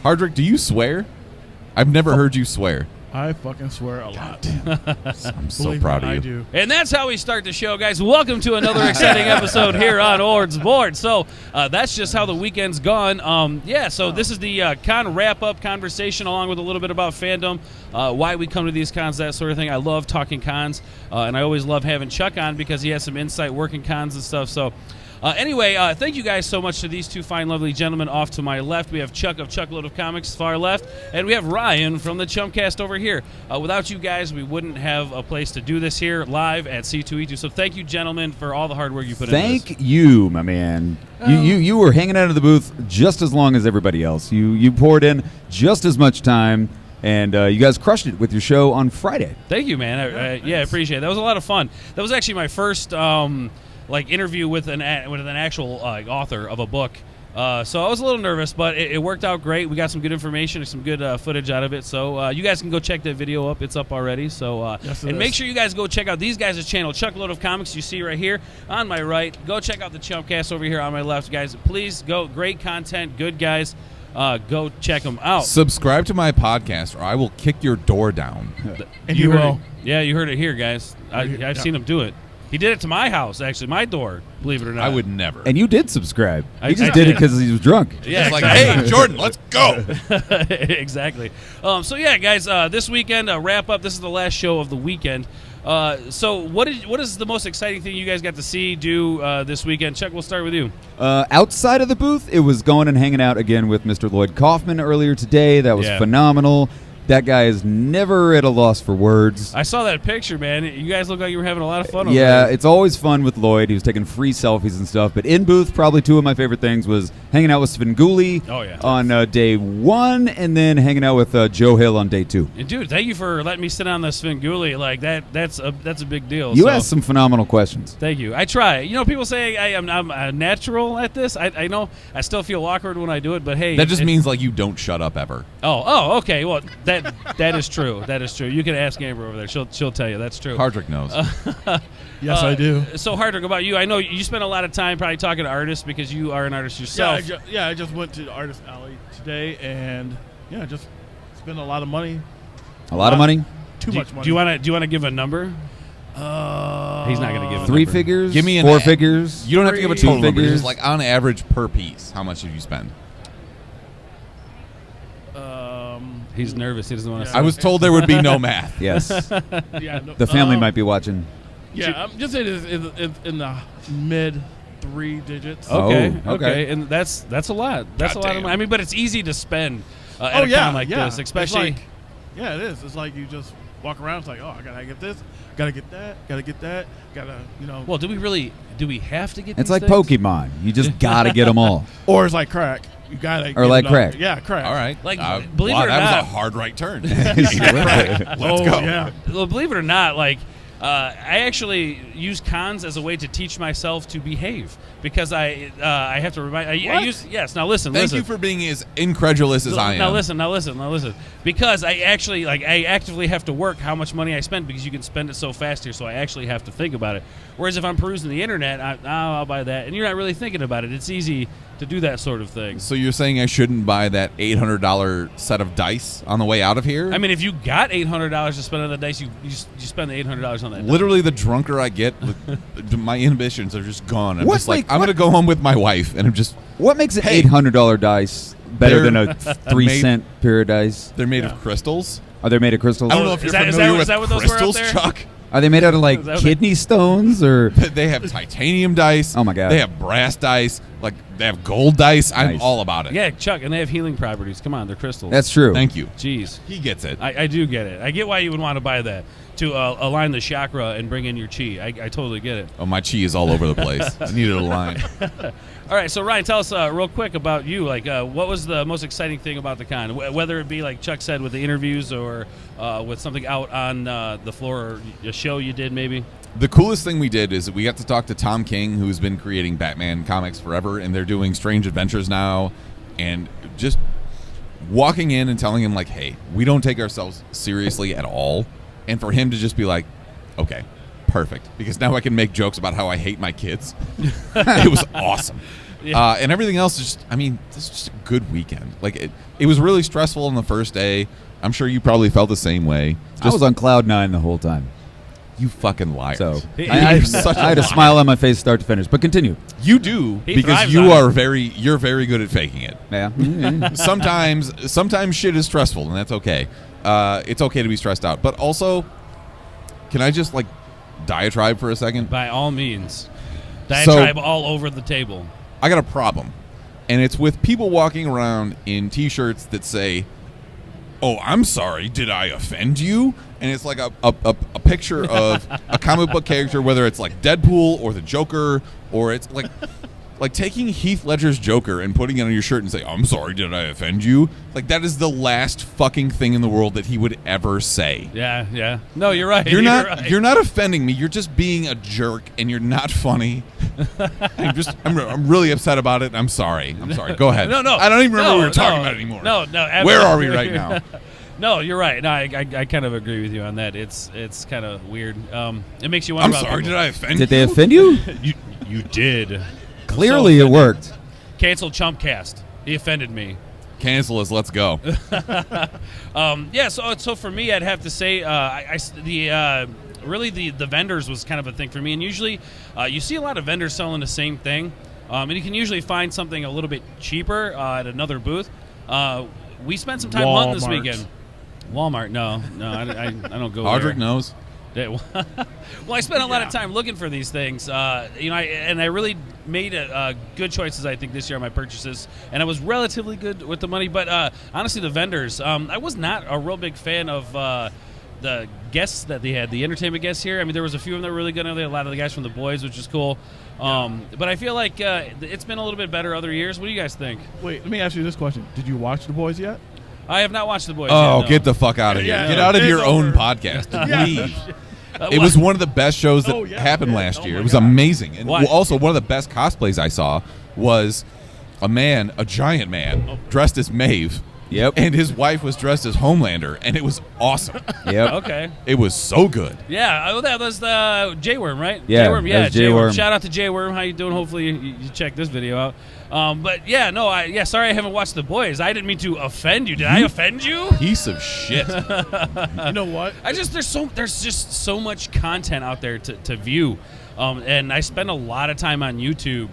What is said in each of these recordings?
Hardrick, do you swear? I've never heard you swear. I fucking swear a lot. I'm so Believe proud me, of you. I do. And that's how we start the show, guys. Welcome to another exciting episode here on Ord's Board. So that's just how the weekend's gone. So this is the con wrap-up conversation along with a little bit about fandom, why we come to these cons, that sort of thing. I love talking cons, and I always love having Chuck on because he has some insight working cons and stuff. So thank you guys so much to these two fine, lovely gentlemen off to my left. We have Chuck of Chuckload of Comics far left, and we have Ryan from the Chumcast over here. Without you guys, we wouldn't have a place to do this here live at C2E2. So thank you, gentlemen, for all the hard work you put into this. Thank you, my man. You were hanging out of the booth just as long as everybody else. You poured in just as much time, and you guys crushed it with your show on Friday. Thank you, man. I appreciate it. That was a lot of fun. That was actually my first interview with an actual author of a book. So I was a little nervous, but it worked out great. We got some good information and some good footage out of it. So you guys can go check that video up. It's up already. So make sure you guys go check out these guys' channel, Chuckload of Comics. You see right here on my right. Go check out the Chumpcast over here on my left, guys. Please go. Great content, good guys. Go check them out. Subscribe to my podcast, or I will kick your door down. And you will. Yeah, you heard it here, guys. I've seen him do it. He did it to my house, actually, my door, believe it or not. I would never. And you did subscribe. I He just did. did it because he was drunk. Yeah, It's like, exactly. hey, Jordan, let's go. Exactly. Guys, this weekend, wrap up. This is the last show of the weekend. So what is the most exciting thing you guys got to see, do this weekend? Chuck, we'll start with you. Outside of the booth, it was going and hanging out again with Mr. Lloyd Kaufman earlier today. That was Yeah. phenomenal. That guy is never at a loss for words. I saw that picture, man. You guys look like you were having a lot of fun over Yeah, there. it's always fun with Lloyd. He was taking free selfies and stuff. But in booth, probably two of my favorite things was hanging out with Svengoolie on day one, and then hanging out with Joe Hill on day two. And dude, thank you for letting me sit on the Svengoolie. Like that's a big deal. You asked some phenomenal questions. Thank you. I try. You know, people say I'm a natural at this. I know I still feel awkward when I do it, but hey, That just means like you don't shut up ever. Oh, okay. Well, that is true. That is true. You can ask Amber over there. She'll tell you that's true. Hardrick knows. Yes, I do. So Hardrick, about you, I know you spend a lot of time probably talking to artists because you are an artist yourself. I just went to the Artist Alley today, and just spent a lot of money. A lot of money? Too much money. Do you want to give a number? He's not going to give a Three number. figures? Give me four figures? You don't have to give a Two total number. figures? Just like on average per piece, how much did you spend? He's nervous. He doesn't want to. I was told there would be no math. Yes. Yeah, no, The family might be watching. Yeah, I'm just saying it's in the mid 3 digits. Okay, Oh, okay. and that's a lot. That's a lot of Goddamn. money. I mean, but it's easy to spend at a con like this, especially. It's like, it is. It's like you just walk around. It's like, oh, I gotta get this, gotta get that, gotta Well, do we have to get? It's these like things? Pokemon. You just got to get them all. Or it's like crack. You gotta. Or get like it crack. all. Yeah, crack. All right. Like, wow, believe it or that not- was a hard right turn. Let's Let's go. Yeah. Well, believe it or not, like I actually use cons as a way to teach myself to behave because I have to remind. I use yes. Now listen. Thank listen. you for being as incredulous as I am. Now listen. Because I actively have to work how much money I spend because you can spend it so fast here. So I actually have to think about it. Whereas if I'm perusing the internet, I'll buy that, and you're not really thinking about it. It's easy to do that sort of thing. So you're saying I shouldn't buy that $800 set of dice on the way out of here? I mean, if you got $800 to spend on the dice, you spend the $800 on that. Literally, the drunker I get, my inhibitions are just gone. I'm What just like, make- I'm going to go home with my wife, and I'm just, What makes an Hey. $800 dice better They're than a 3-cent pair of dice? they're made of crystals. Are they made of crystals? I don't know if Is you're that- is familiar that- with is that what those were up crystals, there? Chuck. Are they made out of like Is that what kidney stones or? They have titanium dice. Oh, my God. They have brass dice. Like they have gold dice. I'm Nice. all about it. Yeah, Chuck, and they have healing properties. Come on, they're crystals. That's true. Thank you. Jeez. He gets it. I do get it. I get why you would want to buy that to align the chakra and bring in your chi. I totally get it. Oh, my chi is all over the place. I needed a line. All right, so Ryan, tell us real quick about you. Like, what was the most exciting thing about the con? Whether it be like Chuck said with the interviews or with something out on the floor or a show you did maybe. The coolest thing we did is we got to talk to Tom King, who's been creating Batman comics forever, and they're doing Strange Adventures now. And just walking in and telling him, like, hey, we don't take ourselves seriously at all. And for him to just be like, okay, perfect. Because now I can make jokes about how I hate my kids. It was awesome. Yeah. And everything else is just, I mean, this is just a good weekend. Like, it was really stressful on the first day. I'm sure you probably felt the same way. I was on cloud 9 the whole time. You fucking liars. So He- I he's had a smile on my face start to finish. But continue. You do, He because thrives you on are you're very good at faking it. Yeah. Sometimes shit is stressful, and that's okay. It's okay to be stressed out. But also, can I just, like, diatribe for a second? By all means. Diatribe all over the table. I got a problem, and it's with people walking around in T-shirts that say, "Oh, I'm sorry, did I offend you?" And it's like a picture of a comic book character, whether it's like Deadpool or the Joker, or it's like taking Heath Ledger's Joker and putting it on your shirt and say, "I'm sorry, did I offend you?" Like, that is the last fucking thing in the world that he would ever say. Yeah. No, you're right. You're not right. you're not offending me. You're just being a jerk, and you're not funny. I'm really upset about it. I'm sorry. Go ahead. No. I don't even remember what we were No, talking about anymore. No. Where are we right now? No, you're right. No, I kind of agree with you on that. It's kind of weird. It makes you wonder. I'm sorry. Did I offend you? Did they offend you? You did. Clearly, it worked. Cancel Chumpcast. He offended me. Cancel us. Let's go. Yeah. So for me, I'd have to say, really the vendors was kind of a thing for me. And usually, you see a lot of vendors selling the same thing, and you can usually find something a little bit cheaper at another booth. We spent some time hunting this Walmart. weekend. Walmart? No, I don't go Audric there. knows. Well, I spent a lot of time looking for these things, I really made good choices, I think, this year on my purchases, and I was relatively good with the money. But honestly, the vendors, I was not a real big fan of the guests that they had, the entertainment guests here. I mean, there was a few of them that were really good. There were a lot of the guys from The Boys, which is cool. But I feel like it's been a little bit better other years. What do you guys think? Wait, let me ask you this question: did you watch The Boys yet? I have not watched The Boys Oh, yet, no. get the fuck out of here. Yeah, Get out of it's your own over. podcast. Yeah. Leave. It was one of the best shows that Oh, yeah, happened it is. last Oh, year. my It was God. amazing. And Why? also, one of the best cosplays I saw was a giant man, dressed as Maeve. Yep. And his wife was dressed as Homelander, and it was awesome. Yep. Okay. It was so good. Yeah, that was the J-Worm, right? Yeah, J-Worm, that yeah, was J-Worm. Shout out to J-Worm. How you doing? Hopefully you check this video out. But yeah, no, sorry I haven't watched The Boys. I didn't mean to offend you. Did I offend you? Piece of shit. You know what? There's just so much content out there to view. And I spend a lot of time on YouTube,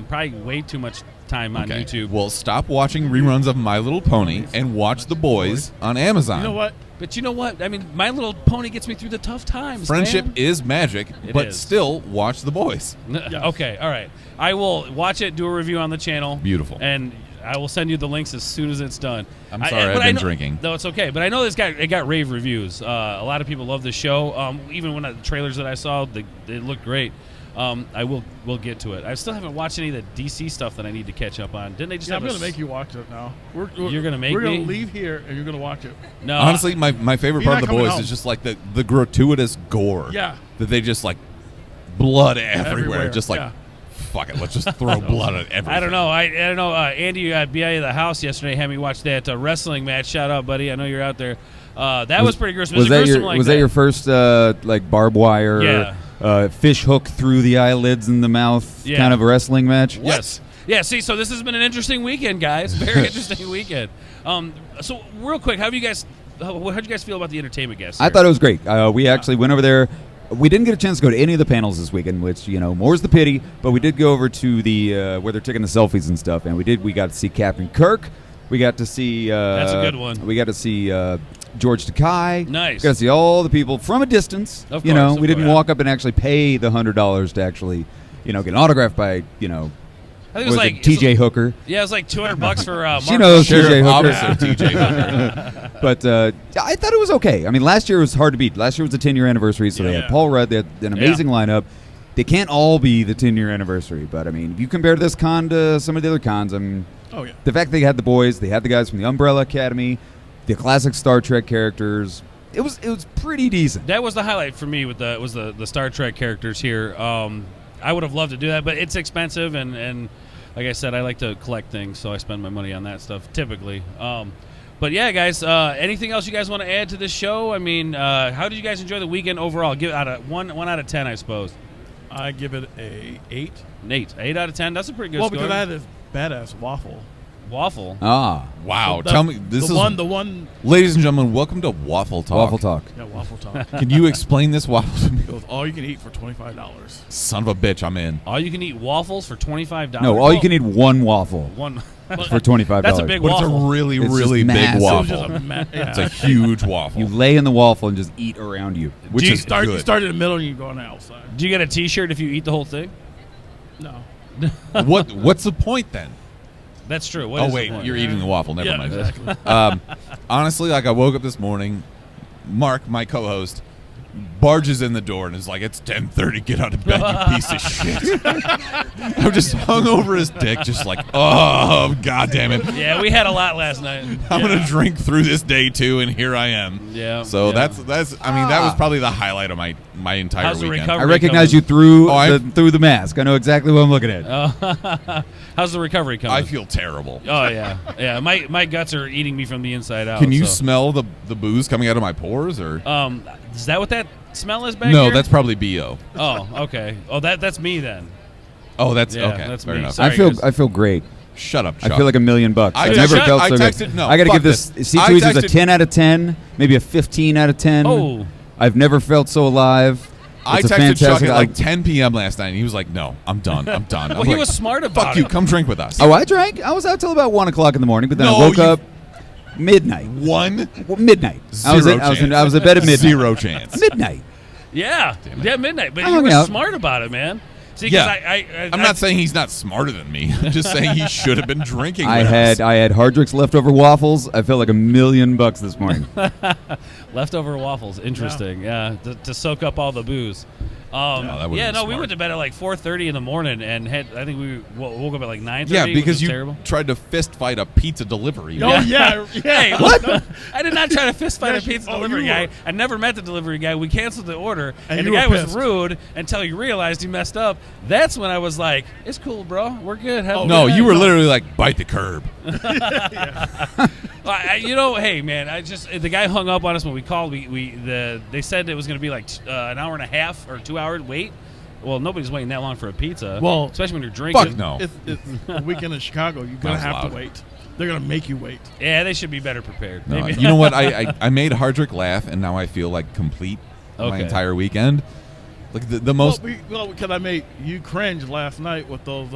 probably way too much time on YouTube. Well, stop watching reruns of My Little Pony and watch The Boys on Amazon. You know what? But you know what? I mean, My Little Pony gets me through the tough times. Friendship man. is magic, It but is. still watch The Boys. Okay, all right. I will watch it, do a review on the channel. Beautiful. And I will send you the links as soon as it's done. I'm sorry, I've been drinking. No, it's okay. But I know it got rave reviews. A lot of people love the show. Even when the trailers that I saw, they looked great. We'll get to it. I still haven't watched any of the DC stuff that I need to catch up on. Didn't they just Yeah, have I'm a gonna make you watch it now. You're gonna make We're me? gonna leave here and you're gonna watch it. No, Honestly, my favorite You're part of not The Boys coming is home. just like the gratuitous gore. Yeah. That they just like blood everywhere. Everywhere, Just like, yeah. fuck it, let's just throw blood at everything. I don't know. I don't know. Andy at BIA the house yesterday had me watch that wrestling match. Shout out, buddy. I know you're out there. That was pretty gruesome. It Was that gruesome your like Was that your first like barbed wire? Yeah. Fish hook through the eyelids and the mouth Yeah. kind of a wrestling match? Yes. Yeah, see, so this has been an interesting weekend, guys. Very interesting weekend. So, real quick, how'd you guys feel about the entertainment guests? I thought it was great. We actually went over there. We didn't get a chance to go to any of the panels this weekend, which, more's the pity, but we did go over to the where they're taking the selfies and stuff, and we got to see Captain Kirk. We got to see... That's a good one. We got to see George Takei. Nice. Got to see all the people from a distance. Of we course, didn't walk up and actually pay the $100 to actually, get an autograph by, I think it was was like it T.J. Hooker. Yeah, it was like $200 for Mark. She knows Sheriff T.J. Hooker. Officer T.J. Hooker. But I thought it was okay. I mean, last year was hard to beat. Last year was the 10-year anniversary, so they had Yeah. Paul Rudd. They had an amazing lineup. They can't all be the 10-year anniversary, but I mean, if you compare this con to some of the other cons, I mean, Oh yeah. the fact they had the boys, they had the guys from the Umbrella Academy, the classic Star Trek characters. It was pretty decent. That was the highlight for me with the Star Trek characters here. I would have loved to do that, but it's expensive, and like I said, I like to collect things, so I spend my money on that stuff typically. But yeah, guys, anything else you guys want to add to this show? I mean, how did you guys enjoy the weekend overall? Give it out of one out of 10, I suppose. I give it a 8. Nate, 8 out of 10. That's a pretty good Well, score. because I had this badass waffle. Waffle. Ah, Wow. The- Tell me, this the is one. The one. ladies and gentlemen, welcome to Waffle Talk. waffle talk. Yeah, waffle talk. Can you explain this waffle to me? It was all you can eat for $25. Son of a bitch, I'm in. All you can eat waffles for $25. No, all you can eat one waffle One. for $25. That's a big But it's a waffle. really, It's just really big massive. It was waffle. just yeah. It's a huge waffle. You lay in the waffle and just eat around you. which Do you is You good. start in the middle and you go on the outside. Do you get a T-shirt if you eat the whole thing? No. What's the point then? That's true. What Oh is the wait, point? you're eating the waffle. Never Yeah, mind. exactly. Honestly, like I woke up this morning, Mark, my co-host, barges in the door and is like, "It's 10:30. Get out of bed, you piece of shit." I'm just hung over his dick, just like, "Oh, god damn it! Yeah, we had a lot last night. I'm gonna drink through this day too, and here I am." Yeah. So yeah. that's. I mean, that was probably the highlight of my entire How's the weekend. recovery? I recognize you through Oh, through the mask. I know exactly what I'm looking at. How's the recovery coming? I feel terrible. Oh yeah, yeah. My guts are eating me from the inside out. Can you so. smell the booze coming out of my pores, or? Is that what that smell is back No, here? that's probably bo. Oh, okay. Oh, that's me then. Oh, that's Yeah, okay. that's fair me. enough. Sorry, guys. I feel great. Shut up, Chuck. I feel like $1 million. I I've texted- never felt I so texted- good. no, I got to fuck give this this. C2E2 is a texted- 10 out of 10, maybe a 15 out of 10. Oh. I've never felt so alive. I It's a texted Chuck fantastic- at like 10 p.m. last night, and he was like, "No, I'm done. I'm done." I'm Well, he like, was smart about "Fuck it. you. Come drink with us." Oh, I drank. I was out till about 1 o'clock in the morning, but then No, I woke you- up midnight. One Well, midnight. I was Zero at bed at midnight. Zero chance. Midnight. Yeah, Damn it. yeah, midnight. But I you hung were out. smart about it, man. See, 'cause Yeah. I'm not saying he's not smarter than me. I'm just saying he should have been drinking. I with us. had Hardrick's leftover waffles. I felt like $1 million this morning. leftover waffles. Interesting. Yeah, to soak up all the booze. that would've been we smart. went to bed at like 4:30 in the morning and had. I think we woke up at like 9:30. Yeah, which because was you terrible. tried to fist fight a pizza delivery. Oh, yeah. Hey, What? I did not try to fist fight a pizza Oh, delivery you guy. were- I never met the delivery guy. We canceled the order, and the you were guy was pissed. rude until he realized he messed up. That's when I was like, "It's cool, bro. We're good." Have a Oh, good No, night." you were literally like, "Bite the curb." Hey, man, the guy hung up on us when we called. They said it was going to be like an hour and a half or 2 hour wait. Well, nobody's waiting that long for a pizza. Well, especially when you're drinking. Fuck no. It's a weekend in Chicago. You're going to That was have loud. to wait. They're going to make you wait. Yeah, they should be better prepared. No, Maybe. you know what? I made Hardrick laugh, and now I feel like complete my Okay. entire weekend. Like the most Because I made you cringe last night with those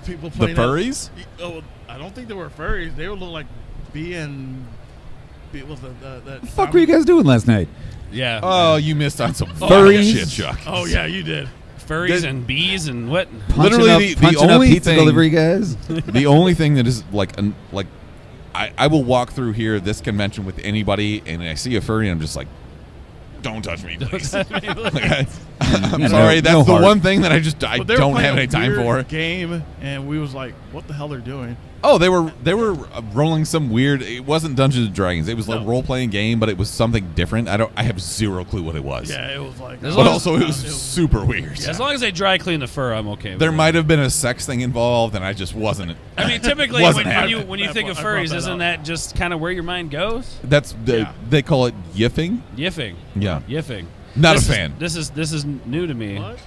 people the playing. furries. Oh, I don't think they were furries. They would look like what was that? Fuck were you guys doing last night? Yeah. Oh, you missed on some Furries? shit, Chuck. Oh yeah, you did. Furries the- and bees and what? Literally, the punching only up pizza thing- delivery guys. The only thing that is like I will walk through here this convention with anybody, and I see a furry, and I'm just like, "Don't touch me, please." I'm No- sorry. That's no the heart. one thing that I But they were don't playing have a any time weird for. game, and we was like, "What the hell they're doing?" Oh, they were rolling some weird. It wasn't Dungeons and Dragons. It was like a No. role playing game, but it was something different. I have zero clue what it was. Yeah, it was like. As But long also, it was super weird. As long as they dry clean the fur, I'm okay with There it. might have been a sex thing involved, and I just wasn't. I mean, typically Wasn't when you happening. think of I brought furries, that isn't up. that just kind of where your mind goes? That's Yeah. they call it yiffing. Yiffing. Yeah. Yiffing. Not This a is- fan. This is new to me. What?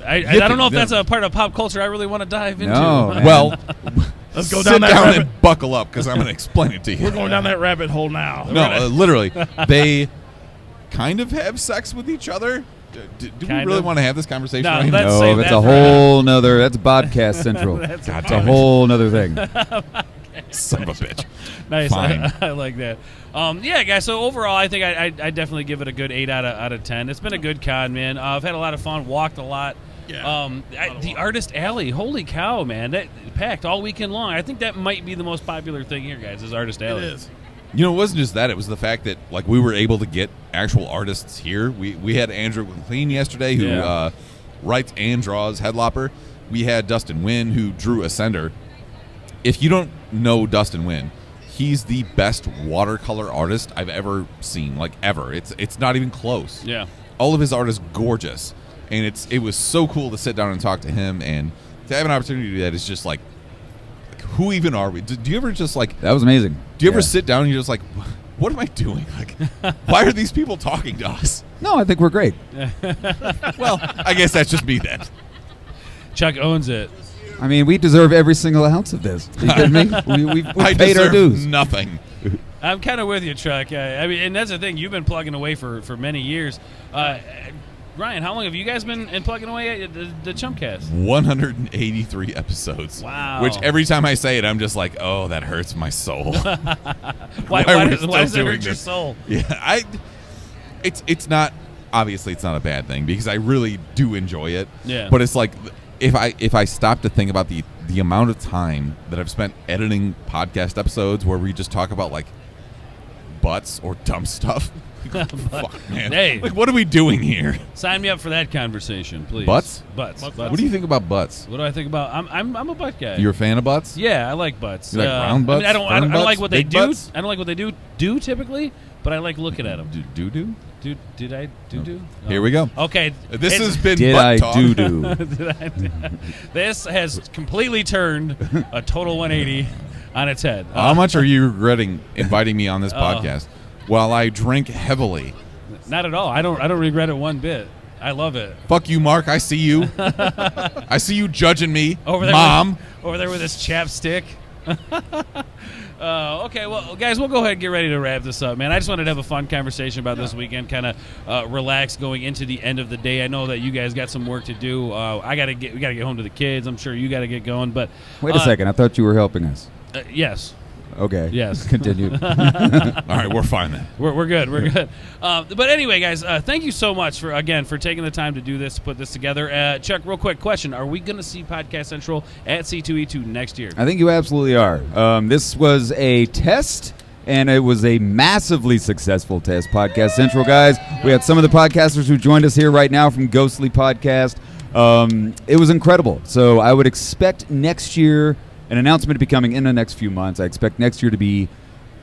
I don't know if that's a part of pop culture I really want to dive into. No, man. Well, Let's go sit down that down rabbit. and buckle up because I'm going to explain it to you. We're going down that rabbit hole now. No, literally, they kind of have sex with each other. Do we Kind really of. want to have this conversation No, right let's now? save No, that's that a for- whole nother. That's podcast central. That's God It's a damn it. whole nother thing. Son of a bitch. Nice. Fine. I like that. Yeah, guys. So overall, I think I definitely give it a good 8 out of 10. It's been a good con, man. I've had a lot of fun. Walked a lot. Yeah. The Artist Alley. Holy cow, man! That packed all weekend long. I think that might be the most popular thing here, guys. Is Artist It Alley. is. You know, it wasn't just that. It was the fact that like we were able to get actual artists here. We had Andrew McLean yesterday who Yeah. writes and draws Headlopper. We had Dustin Wynn who drew Ascender. If you don't know Dustin Wynn, he's the best watercolor artist I've ever seen, like ever. It's not even close. Yeah. All of his art is gorgeous, and it was so cool to sit down and talk to him, and to have an opportunity to do that is just like who even are we? Do you ever just like That was amazing. do you ever Yeah. sit down and you're just like, what am I doing? Like, why are these people talking to us? No, I think we're great. Well, I guess that's just me then. Chuck owns it. I mean, we deserve every single ounce of this. Are you kidding me? We've I paid our deserve dues. nothing. I'm kind of with you, Chuck. I mean, and that's the thing. You've been plugging away for many years. Ryan, how long have you guys been plugging away at the Chumpcast? 183 episodes. Wow. Which every time I say it, I'm just like, oh, that hurts my soul. Why we're does still it doing hurt your this? soul? Yeah, it's not, obviously it's not a bad thing because I really do enjoy it. Yeah. But it's like if I stop to think about the amount of time that I've spent editing podcast episodes where we just talk about like butts or dumb stuff. Fuck, man. Hey. Like, what are we doing here? Sign me up for that conversation, please. Butts? Butts. What do you think about butts? What do I think about? I'm a butt guy. You're a fan of butts? Yeah, I like butts. You like round butts? I mean, I firm don't butts, like what they big do. butts? I don't like what they do typically, but I like looking at them. Do? Did I do? Here we go. Okay. This it's- has been Did butt I talk. do? This has completely turned a total 180 on its head. How much are you regretting inviting me on this podcast while I drink heavily? Not at all. I don't regret it one bit. I love it. Fuck you, Mark. I see you. I see you judging me, Over there, Mom. over there with his chapstick. Okay, well, guys, we'll go ahead and get ready to wrap this up, man. I just wanted to have a fun conversation about this weekend, kind of relax going into the end of the day. I know that you guys got some work to do. We got to get home to the kids. I'm sure you got to get going, but Wait a second. I thought you were helping us. yes. Okay. Yes. Continue. All right, we're fine then. We're good. We're good. But anyway, guys, thank you so much for taking the time to do this, to put this together. Chuck, real quick question: are we going to see Podcast Central at C2E2 next year? I think you absolutely are. This was a test, and it was a massively successful test. Podcast Central, guys. We had some of the podcasters who joined us here right now from Ghostly Podcast. It was incredible. So I would expect next year an announcement to be coming in the next few months. I expect next year to be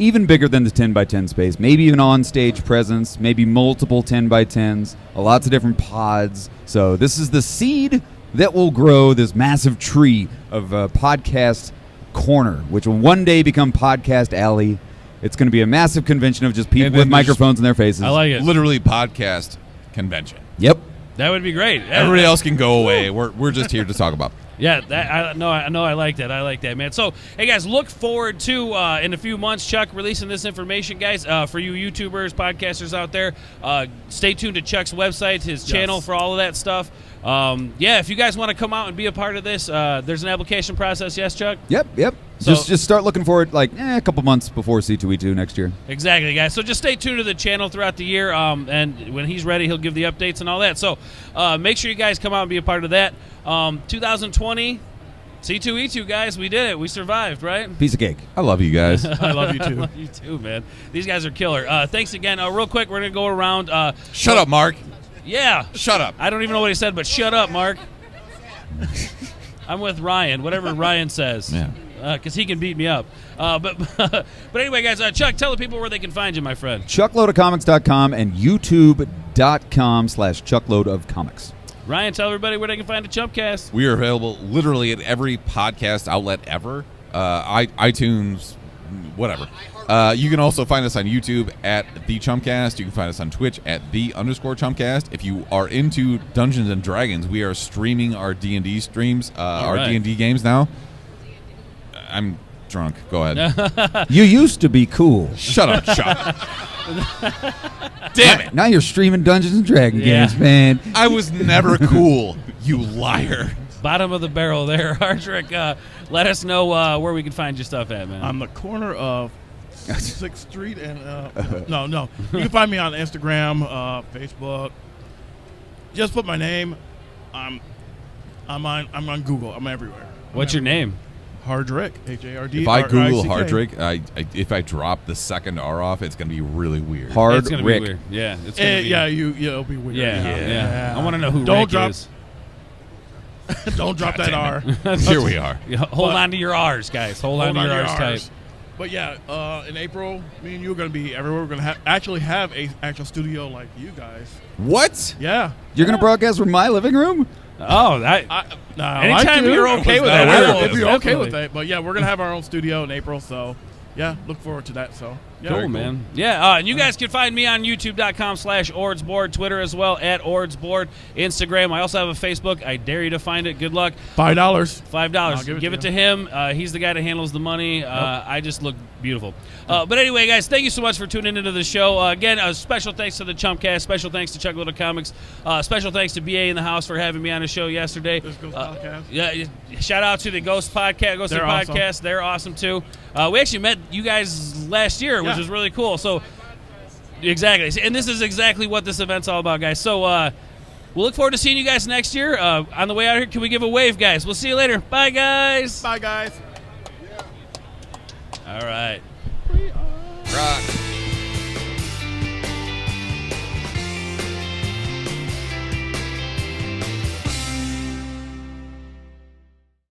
even bigger than the 10x10 space, maybe even on-stage presence, maybe multiple 10x10s, lots of different pods. So this is the seed that will grow this massive tree of Podcast Corner, which will one day become Podcast Alley. It's going to be a massive convention of just people And then with microphones in their faces. I like it. Literally podcast convention. Yep. That would be great. Everybody else can go away. We're just here to talk about. Yeah, I like that. I like that, man. So, hey, guys, look forward to, in a few months, Chuck releasing this information, guys. For you YouTubers, podcasters out there, stay tuned to Chuck's website, his channel for all of that stuff. If you guys want to come out and be a part of this, there's an application process. Yes, Chuck? Yep. So- just start looking for it like a couple months before C2E2 next year. Exactly, guys. So just stay tuned to the channel throughout the year, and when he's ready, he'll give the updates and all that. So make sure you guys come out and be a part of that. 2020, C2E2, guys, we did it. We survived, right? Piece of cake. I love you guys. I love you too. You too, man. These guys are killer. Thanks again. Real quick, we're going to go around. Shut up, Mark. Yeah. Shut up. I don't even know what he said, but shut up, Mark. I'm with Ryan, whatever Ryan says. Yeah. Because he can beat me up. But anyway, guys, Chuck, tell the people where they can find you, my friend. Chuckloadofcomics.com and youtube.com/chuckloadofcomics. Ryan, tell everybody where they can find the Chumpcast. We are available literally at every podcast outlet ever. iTunes, whatever. You can also find us on YouTube at The Chumpcast. You can find us on Twitch at _Chumpcast. If you are into Dungeons and Dragons, we are streaming our D&D streams, our right. D&D games now. I'm drunk. Go ahead. You used to be cool. Shut up, Chuck. Damn it. Now you're streaming Dungeons and Dragons Yeah. games, man. I was never cool, you liar. Bottom of the barrel there, Hardrick. Let us know where we can find your stuff at, man. On the corner of 6th Street and no. You can find me on Instagram, Facebook. Just put my name. I'm on Google. I'm everywhere. What's your name? Hardrick. H-A-R-D. If I Google R-I-C-K. Hardrick, if I drop the second R off, it's going to be really weird. Hard It's gonna Rick. be weird. Yeah, it's gonna be. It'll be weird. Yeah. I want to know who Don't Rick drop- is. Don't drop that R. Here we are. Yeah, hold But- on to your R's, guys. Hold on to your R's tight. But yeah, in April, me and you are going to be everywhere. We're going to actually have a actual studio like you guys. What? Yeah. You're going to broadcast from my living room? Oh, that. Anytime you're okay with that, I I will will. be okay with Definitely. that. But yeah, we're going to have our own studio in April. So yeah, look forward to that. So Cool, man. Yeah, and you guys can find me on youtube.com/ordsboard, Twitter as well, @ordsboard, Instagram. I also have a Facebook. I dare you to find it. Good luck. $5. $5. Give it to him. He's the guy that handles the money. I just look beautiful. But anyway, guys, thank you so much for tuning into the show. Again, a special thanks to the Chumpcast. Special thanks to Chuck Little Comics. Special thanks to BA in the house for having me on the show yesterday. Podcast. Yeah, shout out to the Ghost Podcast. Ghost Podcast. Awesome. They're awesome too. We actually met you guys last year, which is really cool. So, exactly. And this is exactly what this event's all about, guys. So, we'll look forward to seeing you guys next year. On the way out here, can we give a wave, guys? We'll see you later. Bye, guys. Bye, guys. All right. Rock.